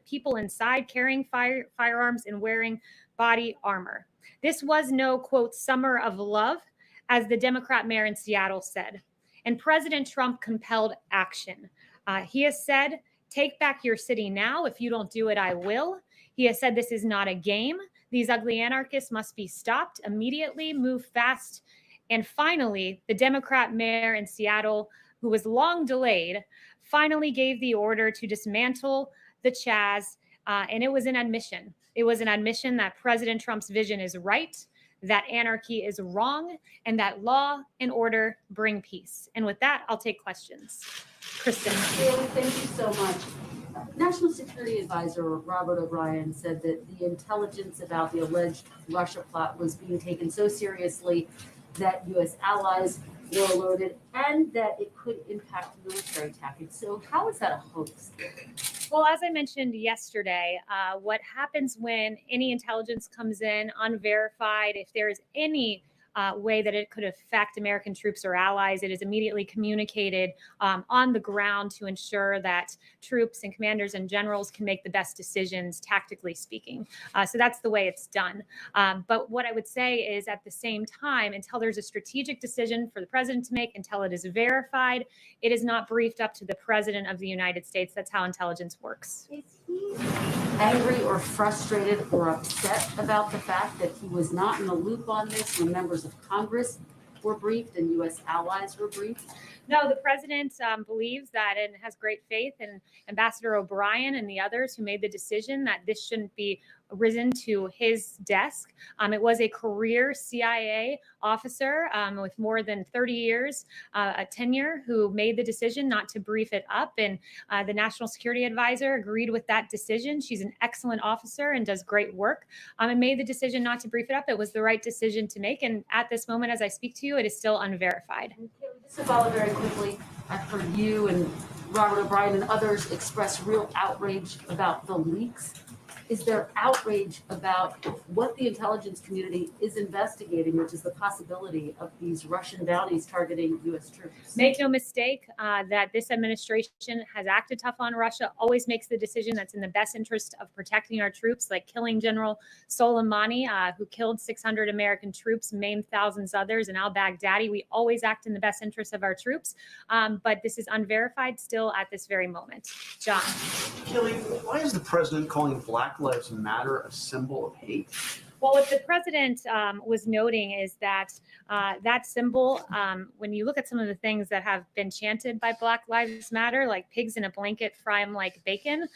people inside carrying firearms and wearing body armor. This was no, quote, summer of love, as the Democrat mayor in Seattle said. And President Trump compelled action. He has said, take back your city now. If you don't do it, I will. He has said this is not a game. These ugly anarchists must be stopped immediately, move fast. And finally, the Democrat mayor in Seattle, who was long delayed, finally gave the order to dismantle the Chaz. And it was an admission. It was an admission that President Trump's vision is right, that anarchy is wrong, and that law and order bring peace. And with that, I'll take questions. Kristen. Kayleigh, thank you so much. National Security Advisor Robert O'Brien said that the intelligence about the alleged Russia plot was being taken so seriously that U.S. allies were alerted and that it could impact military tactics. So how is that a hoax? Well, as I mentioned yesterday, what happens when any intelligence comes in unverified, if there is any way that it could affect American troops or allies, it is immediately communicated on the ground to ensure that troops and commanders and generals can make the best decisions, tactically speaking. So that's the way it's done. But what I would say is, at the same time, until there's a strategic decision for the president to make, until it is verified, it is not briefed up to the president of the United States. That's how intelligence works. Is he angry or frustrated or upset about the fact that he was not in the loop on this when members of Congress were briefed and U.S. allies were briefed? No, the president believes that and has great faith in Ambassador O'Brien and the others who made the decision that this shouldn't be risen to his desk. It was a career CIA officer with more than 30 years a tenure who made the decision not to brief it up. And the National Security Advisor agreed with that decision. She's an excellent officer and does great work, and made the decision not to brief it up. It was the right decision to make. And at this moment, as I speak to you, it is still unverified. Just to follow very quickly, I've heard you and Robert O'Brien and others express real outrage about the leaks. Is there outrage about what the intelligence community is investigating, which is the possibility of these Russian bounties targeting U.S. troops? Make no mistake that this administration has acted tough on Russia, always makes the decision that's in the best interest of protecting our troops, like killing General Soleimani, who killed 600 American troops, maimed thousands others, and al-Baghdadi. We always act in the best interest of our troops, but this is unverified still at this very moment. John. Kayleigh, why is the president calling Black Lives Matter a symbol of hate? Well, what the president was noting is that that symbol, when you look at some of the things that have been chanted by Black Lives Matter, like pigs in a blanket, fry 'em like bacon,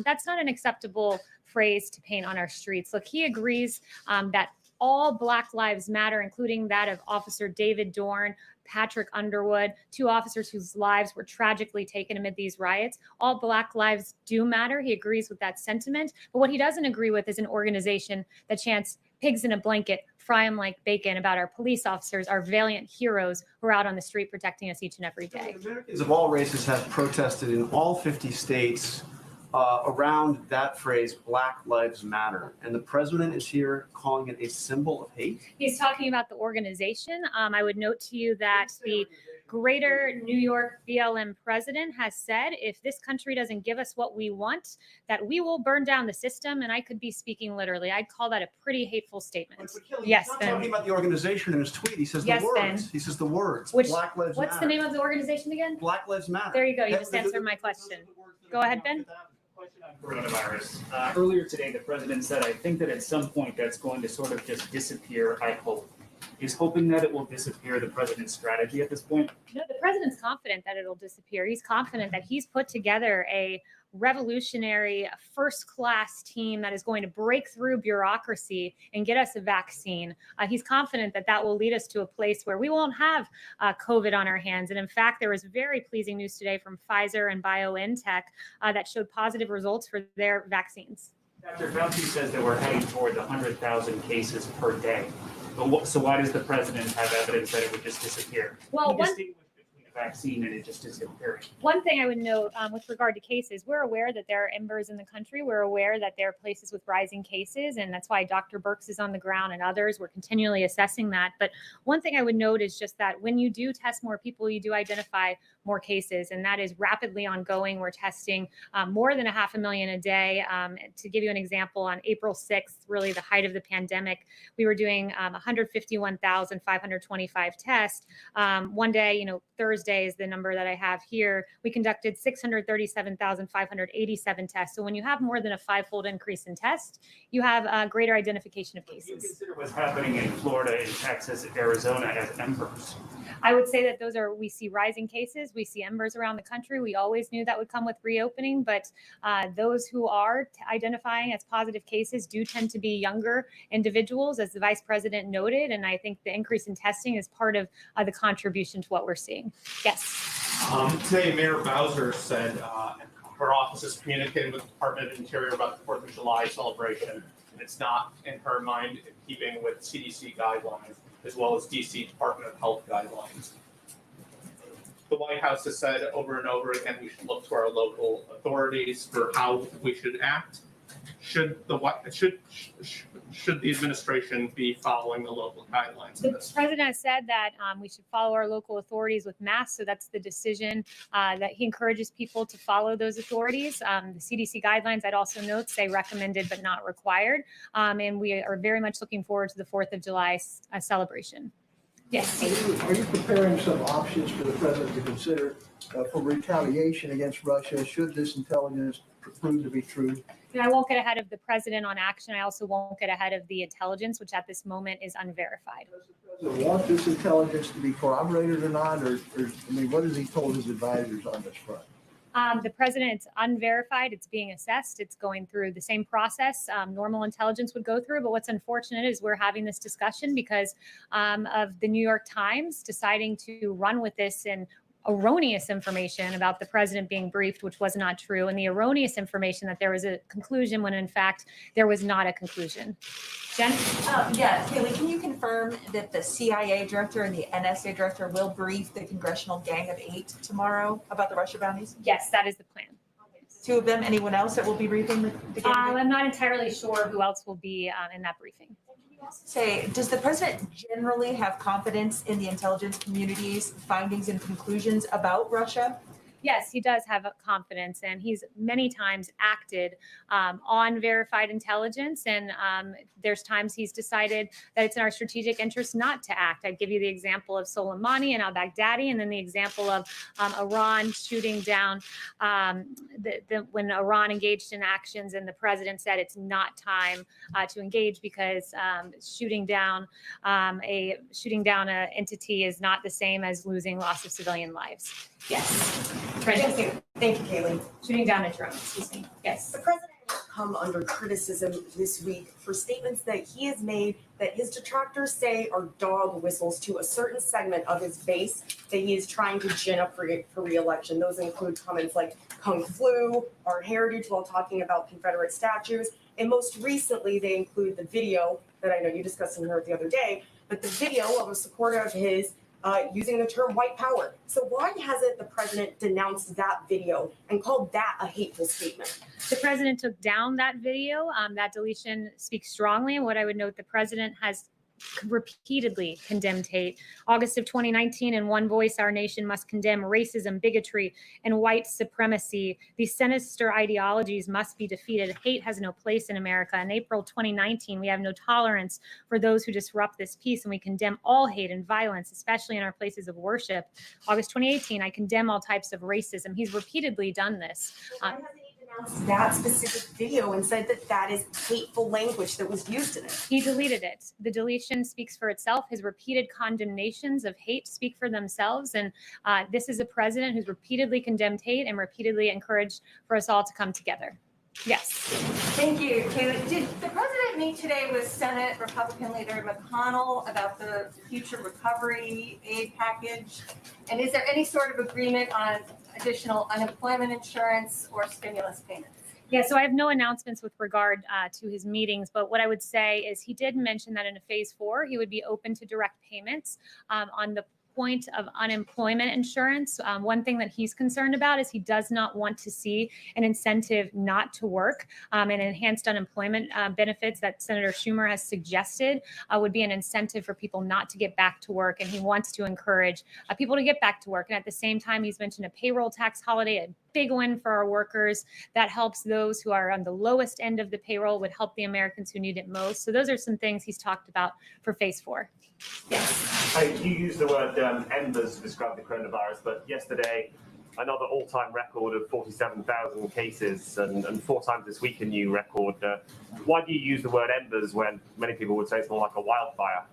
that's not an acceptable phrase to paint on our streets. Look, he agrees that all Black Lives Matter, including that of Officer David Dorn, Patrick Underwood, two officers whose lives were tragically taken amid these riots. All Black lives do matter. He agrees with that sentiment. But what he doesn't agree with is an organization that chants pigs in a blanket, fry 'em like bacon about our police officers, our valiant heroes who are out on the street protecting us each and every day. Americans of all races have protested in all 50 states around that phrase, Black Lives Matter. And the president is here calling it a symbol of hate? He's talking about the organization. I would note to you that the Greater New York BLM president has said, if this country doesn't give us what we want, that we will burn down the system. And I could be speaking literally. I'd call that a pretty hateful statement. Yes, he's not talking about the organization in his tweet. He says the words. He says the words. Black Lives Matter. What's the name of the organization again? Black Lives Matter. There you go. You just answered my question. Go ahead, Ben. Question on coronavirus. Earlier today, the president said, I think that at some point that's going to sort of just disappear, I hope. Is hoping that it will disappear the president's strategy at this point? No, the president's confident that it'll disappear. He's confident that he's put together a revolutionary first-class team that is going to break through bureaucracy and get us a vaccine. He's confident that that will lead us to a place where we won't have COVID on our hands. And in fact, there was very pleasing news today from Pfizer and BioNTech that showed positive results for their vaccines. Dr. Fauci says that we're heading toward the 100,000 cases per day. But so why does the president have evidence that it would just disappear? Well, vaccine and it just disappearing. One thing I would note with regard to cases, we're aware that there are embers in the country. We're aware that there are places with rising cases, and that's why Dr. Birx is on the ground and others. We're continually assessing that. But one thing I would note is just that when you do test more people, you do identify more cases, and that is rapidly ongoing. We're testing more than 500,000 a day. To give you an example, on April 6th, really the height of the pandemic, we were doing 151,525 tests. One day, Thursday is the number that I have here, we conducted 637,587 tests. So when you have more than a 5-fold increase in tests, you have a greater identification of Do you cases. consider what's happening in Florida, in Texas, Arizona as embers? I would say that we see rising cases. We see embers around the country. We always knew that would come with reopening, but those who are identifying as positive cases do tend to be younger individuals, as the vice president noted. And I think the increase in testing is part of the contribution to what we're seeing. Yes. Today, Mayor Bowser said her office is communicating with the Department of Interior about the 4th of July celebration. It's not, in her mind, in keeping with CDC guidelines, as well as DC Department of Health guidelines. The White House has said over and over again we should look to our local authorities for how we should act. Should the administration be following the local guidelines in The this? president has said that we should follow our local authorities with masks. So that's the decision that he encourages people to follow those authorities. The CDC guidelines, I'd also note, say recommended but not required. And we are very much looking forward to the 4th of July celebration. Yes. Are you preparing some options for the president to consider for retaliation against Russia should this intelligence prove to be true? And I won't get ahead of the president on action. I also won't get ahead of the intelligence, which at this moment is unverified. Does the president want this intelligence to be corroborated or not? Or what has he told his advisors on this front? The president, it's unverified. It's being assessed. It's going through the same process normal intelligence would go through. But what's unfortunate is we're having this discussion because of the New York Times deciding to run with this and erroneous information about the president being briefed, which was not true, and the erroneous information that there was a conclusion when in fact there was not a conclusion. Jen? Yeah, Kayleigh, can you confirm that the CIA director and the NSA director will brief the Congressional Gang of 8 tomorrow about the Russia bounties? Yes, that is the plan. 2 of them, anyone else that will be briefing the Gang of 8? I'm not entirely sure who else will be in that briefing. Say, does the president generally have confidence in the intelligence community's findings and conclusions about Russia? Yes, he does have confidence, and he's many times acted on verified intelligence. And there's times he's decided that it's in our strategic interest not to act. I'd give you the example of Soleimani and al-Baghdadi, and then the example of Iran shooting down when Iran engaged in actions, and the president said it's not time to engage because shooting down an entity is not the same as losing loss of civilian lives. Yes. Thank you. Thank you, Kayleigh. Shooting down a drone, excuse me. Yes. The president has come under criticism this week for statements that he has made that his detractors say are dog whistles to a certain segment of his base that he is trying to gin up for re-election. Those include comments like Kung Flu, our heritage, while talking about Confederate statues. And most recently, they include the video that I know you discussed and heard the other day, but the video of a supporter of his using the term white power. So why hasn't the president denounced that video and called that a hateful statement? The president took down that video. That deletion speaks strongly. And what I would note, the president has repeatedly condemned hate. August of 2019, in one voice, our nation must condemn racism, bigotry, and white supremacy. These sinister ideologies must be defeated. Hate has no place in America. In April 2019, we have no tolerance for those who disrupt this peace, and we condemn all hate and violence, especially in our places of worship. August 2018, I condemn all types of racism. He's repeatedly done this. Why hasn't he denounced that specific video and said that that is hateful language that was used in it? He deleted it. The deletion speaks for itself. His repeated condemnations of hate speak for themselves. And this is a president who's repeatedly condemned hate and repeatedly encouraged for us all to come together. Yes. Thank you, Kayleigh. Did the president meet today with Senate Republican leader McConnell about the future recovery aid package? And is there any sort of agreement on additional unemployment insurance or stimulus payments? Yeah, so I have no announcements with regard to his meetings, but what I would say is he did mention that in a phase 4, he would be open to direct payments on the point of unemployment insurance, one thing that he's concerned about is he does not want to see an incentive not to work, and enhanced unemployment benefits that Senator Schumer has suggested would be an incentive for people not to get back to work. And he wants to encourage people to get back to work. And at the same time, he's mentioned a payroll tax holiday, a big win for our workers that helps those who are on the lowest end of the payroll, would help the Americans who need it most. So those are some things he's talked about for phase 4. Yes. Hey, you used the word embers to describe the coronavirus, but yesterday, another all-time record of 47,000 cases and 4 times this week a new record. Why do you use the word embers when many people would say it's more like a wildfire?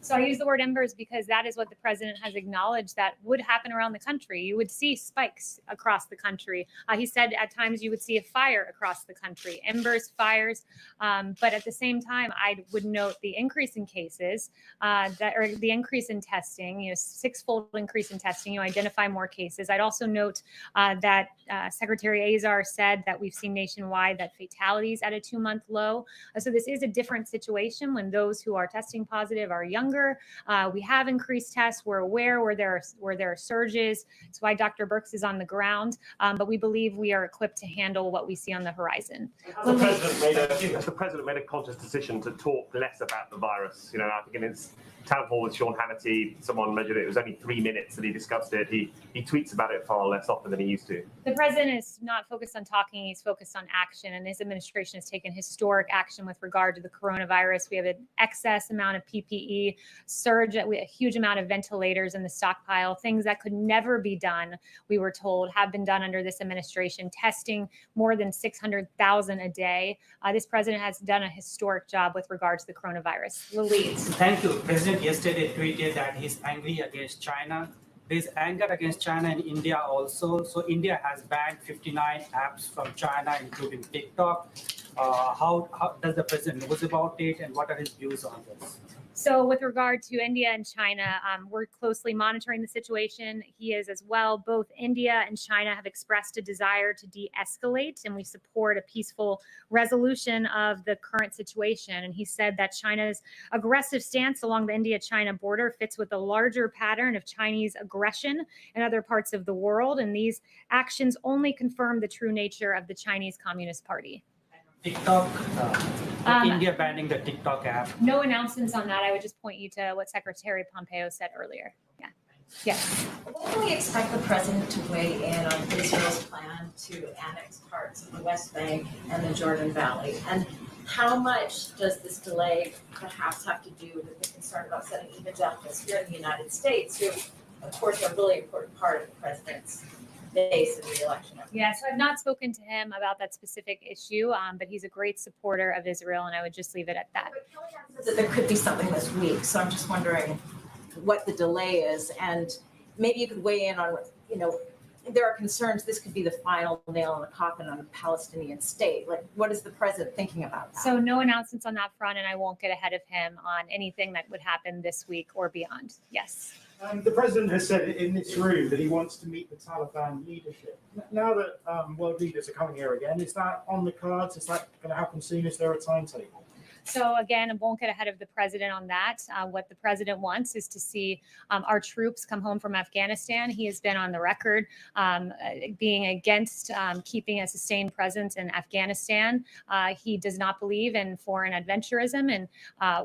So I use the word embers because that is what the president has acknowledged that would happen around the country. You would see spikes across the country. He said at times you would see a fire across the country, embers, fires. But at the same time, I would note the increase in cases, or the increase in testing, 6-fold increase in testing. You identify more cases. I'd also note that Secretary Azar said that we've seen nationwide that fatalities at a 2-month low. So this is a different situation when those who are testing positive are younger. We have increased tests. We're aware where there are surges. That's why Dr. Birx is on the ground. But we believe we are equipped to handle what we see on the horizon. Has the president made a conscious decision to talk less about the virus? I think in his town hall with Sean Hannity, someone measured it was only 3 minutes that he discussed it. He tweets about it far less often than he used to. The president is not focused on talking, he's focused on action, and his administration has taken historic action with regard to the coronavirus. We have an excess amount of PPE, surge, a huge amount of ventilators in the stockpile, things that could never be done, we were told, have been done under this administration, testing more than 600,000 a day. This president has done a historic job with regard to the coronavirus. Louise. Thank you. President yesterday tweeted that he's angry against China. There's anger against China in India also. So India has banned 59 apps from China, including TikTok. How does the president knows about it, and what are his views on this? So with regard to India and China, we're closely monitoring the situation. He is as well. Both India and China have expressed a desire to de-escalate, and we support a peaceful resolution of the current situation. And he said that China's aggressive stance along the India-China border fits with a larger pattern of Chinese aggression in other parts of the world. And these actions only confirm the true nature of the Chinese Communist Party. TikTok, India banning the TikTok app. No announcements on that. I would just point you to what Secretary Pompeo said earlier. Yeah. Yes. When can we expect the president to weigh in on Israel's plan to annex parts of the West Bank and the Jordan Valley? And how much does this delay perhaps have to do with the concern about setting evangelicals here in the United States, who, of course, are a really important part of the president's base in the election? Yeah, so I've not spoken to him about that specific issue, but he's a great supporter of Israel, and I would just leave it at that. But Kayleigh says that there could be something this week, so I'm just wondering what the delay is, and maybe you could weigh in on, there are concerns this could be the final nail in the coffin on a Palestinian state. Like, what is the president thinking about that? So no announcements on that front, and I won't get ahead of him on anything that would happen this week or beyond. Yes. The president has said in this room that he wants to meet the Taliban leadership. Now that world leaders are coming here again, is that on the cards? Is that going to happen soon? Is there a timetable? So again, I won't get ahead of the president on that. What the president wants is to see our troops come home from Afghanistan. He has been on the record being against keeping a sustained presence in Afghanistan. He does not believe in foreign adventurism and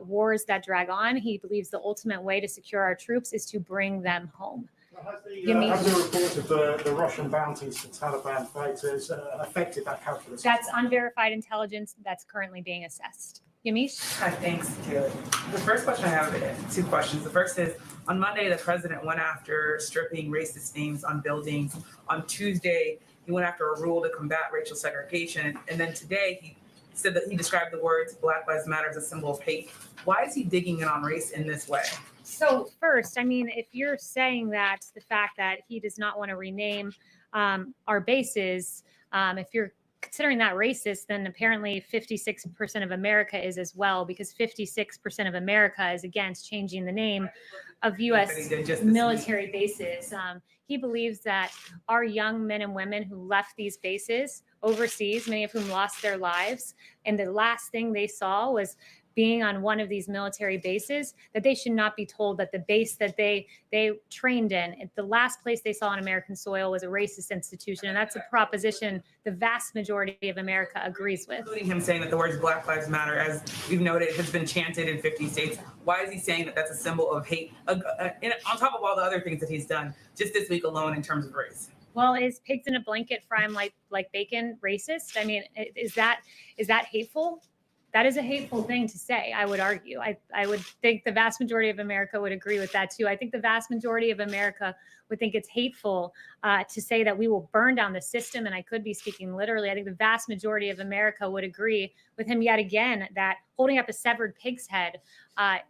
wars that drag on. He believes the ultimate way to secure our troops is to bring them home. Has the report of the Russian bounties to Taliban fighters affected that calculus? That's unverified intelligence that's currently being assessed. Yamish? Hi, thanks, Kayleigh. The first question I have is 2 questions. The first is, on Monday, the president went after stripping racist names on buildings. On Tuesday, he went after a rule to combat racial segregation. And then today, he said that he described the words Black Lives Matter as a symbol of hate. Why is he digging in on race in this way? So first, I mean, if you're saying that the fact that he does not want to rename our bases, if you're considering that racist, then apparently 56% of America is as well, because 56% of America is against changing the name of U.S. military bases. He believes that our young men and women who left these bases overseas, many of whom lost their lives, and the last thing they saw was being on one of these military bases, that they should not be told that the base that they trained in, the last place they saw on American soil, was a racist institution. And that's a proposition the vast majority of America agrees with. Including him saying that the words Black Lives Matter, as we've noted, has been chanted in 50 states. Why is he saying that that's a symbol of hate, on top of all the other things that he's done just this week alone in terms of race? Well, is pigs in a blanket frying like bacon racist? I mean, is that hateful? That is a hateful thing to say, I would argue. I would think the vast majority of America would agree with that too. I think the vast majority of America would think it's hateful to say that we will burn down the system. And I could be speaking literally. I think the vast majority of America would agree with him yet again that holding up a severed pig's head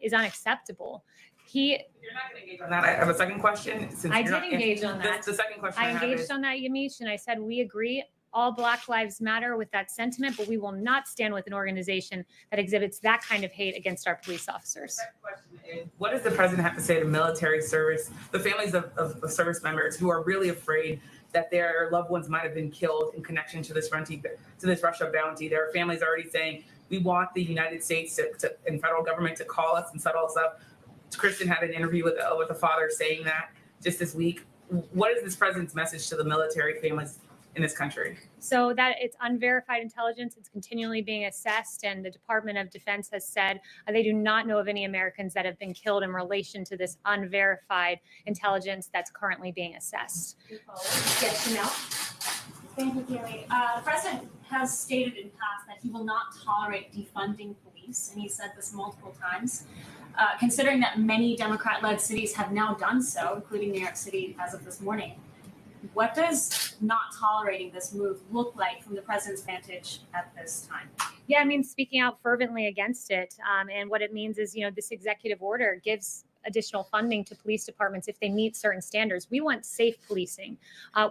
is unacceptable. You're not going to engage on that. I have a second question. I did engage on that. The second question I engaged on that, Yamiche, and I said we agree. All Black Lives Matter with that sentiment, but we will not stand with an organization that exhibits that kind of hate against our police officers. What does the president have to say to military service, the families of service members who are really afraid that their loved ones might have been killed in connection to this Russia bounty? There are families already saying, we want the United States and federal government to call us and settle us up. Kristen had an interview with a father saying that just this week. What is this president's message to the military families in this country? So that it's unverified intelligence. It's continually being assessed. And the Department of Defense has said they do not know of any Americans that have been killed in relation to this unverified intelligence that's currently being assessed. Yes, Janelle. Thank you, Kayleigh. The president has stated in the past that he will not tolerate defunding police, and he said this multiple times. Considering that many Democrat-led cities have now done so, including New York City as of this morning, what does not tolerating this move look like from the president's vantage at this time? Yeah, I mean, speaking out fervently against it. And what it means is, this executive order gives additional funding to police departments if they meet certain standards. We want safe policing.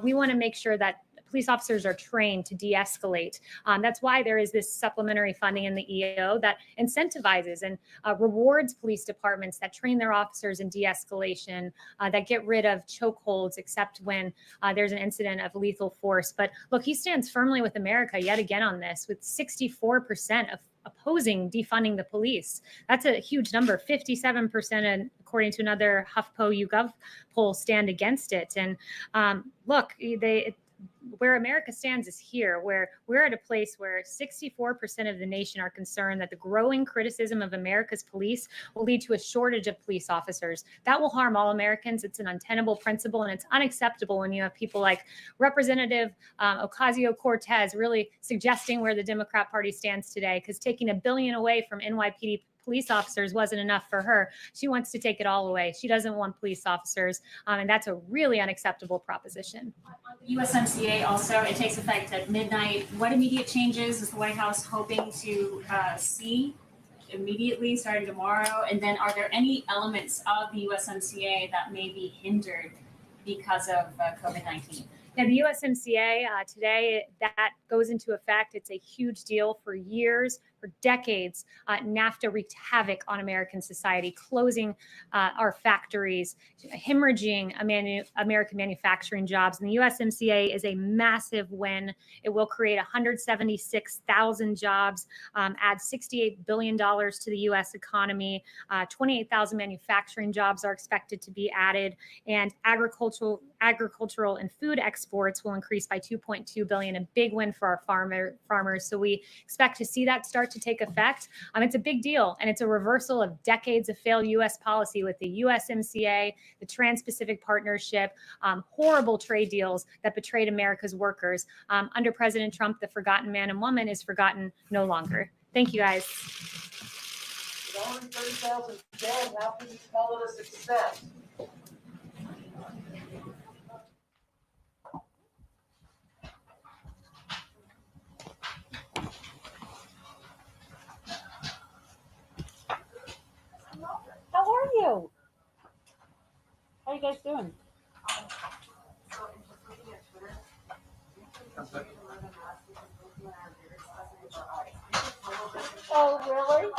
We want to make sure that police officers are trained to de-escalate. That's why there is this supplementary funding in the EO that incentivizes and rewards police departments that train their officers in de-escalation, that get rid of chokeholds, except when there's an incident of lethal force. But look, he stands firmly with America yet again on this, with 64% of opposing defunding the police. That's a huge number. 57%, and according to another HuffPo YouGov poll, stand against it. And look, where America stands is here, where we're at a place where 64% of the nation are concerned that the growing criticism of America's police will lead to a shortage of police officers. That will harm all Americans. It's an untenable principle, and it's unacceptable when you have people like Representative Ocasio-Cortez really suggesting where the Democrat Party stands today, because taking $1 billion away from NYPD police officers wasn't enough for her. She wants to take it all away. She doesn't want police officers, and that's a really unacceptable proposition. USMCA also, it takes effect at midnight. What immediate changes is the White House hoping to see immediately starting tomorrow? And then are there any elements of the USMCA that may be hindered because of COVID-19? Yeah, the USMCA today, that goes into effect. It's a huge deal. For years, for decades, NAFTA wreaked havoc on American society, closing our factories, hemorrhaging American manufacturing jobs. And the USMCA is a massive win. It will create 176,000 jobs, add $68 billion to the U.S. economy. 28,000 manufacturing jobs are expected to be added, and agricultural and food exports will increase by 2.2 billion, a big win for our farmers. So we expect to see that start to take effect. It's a big deal, and it's a reversal of decades of failed U.S. policy with the USMCA, the Trans-Pacific Partnership, horrible trade deals that betrayed America's workers. Under President Trump, the forgotten man and woman is forgotten no longer. Thank you, guys. With only 30,000 dead, how can you call it a success? How are you? How are you guys doing? Oh, really?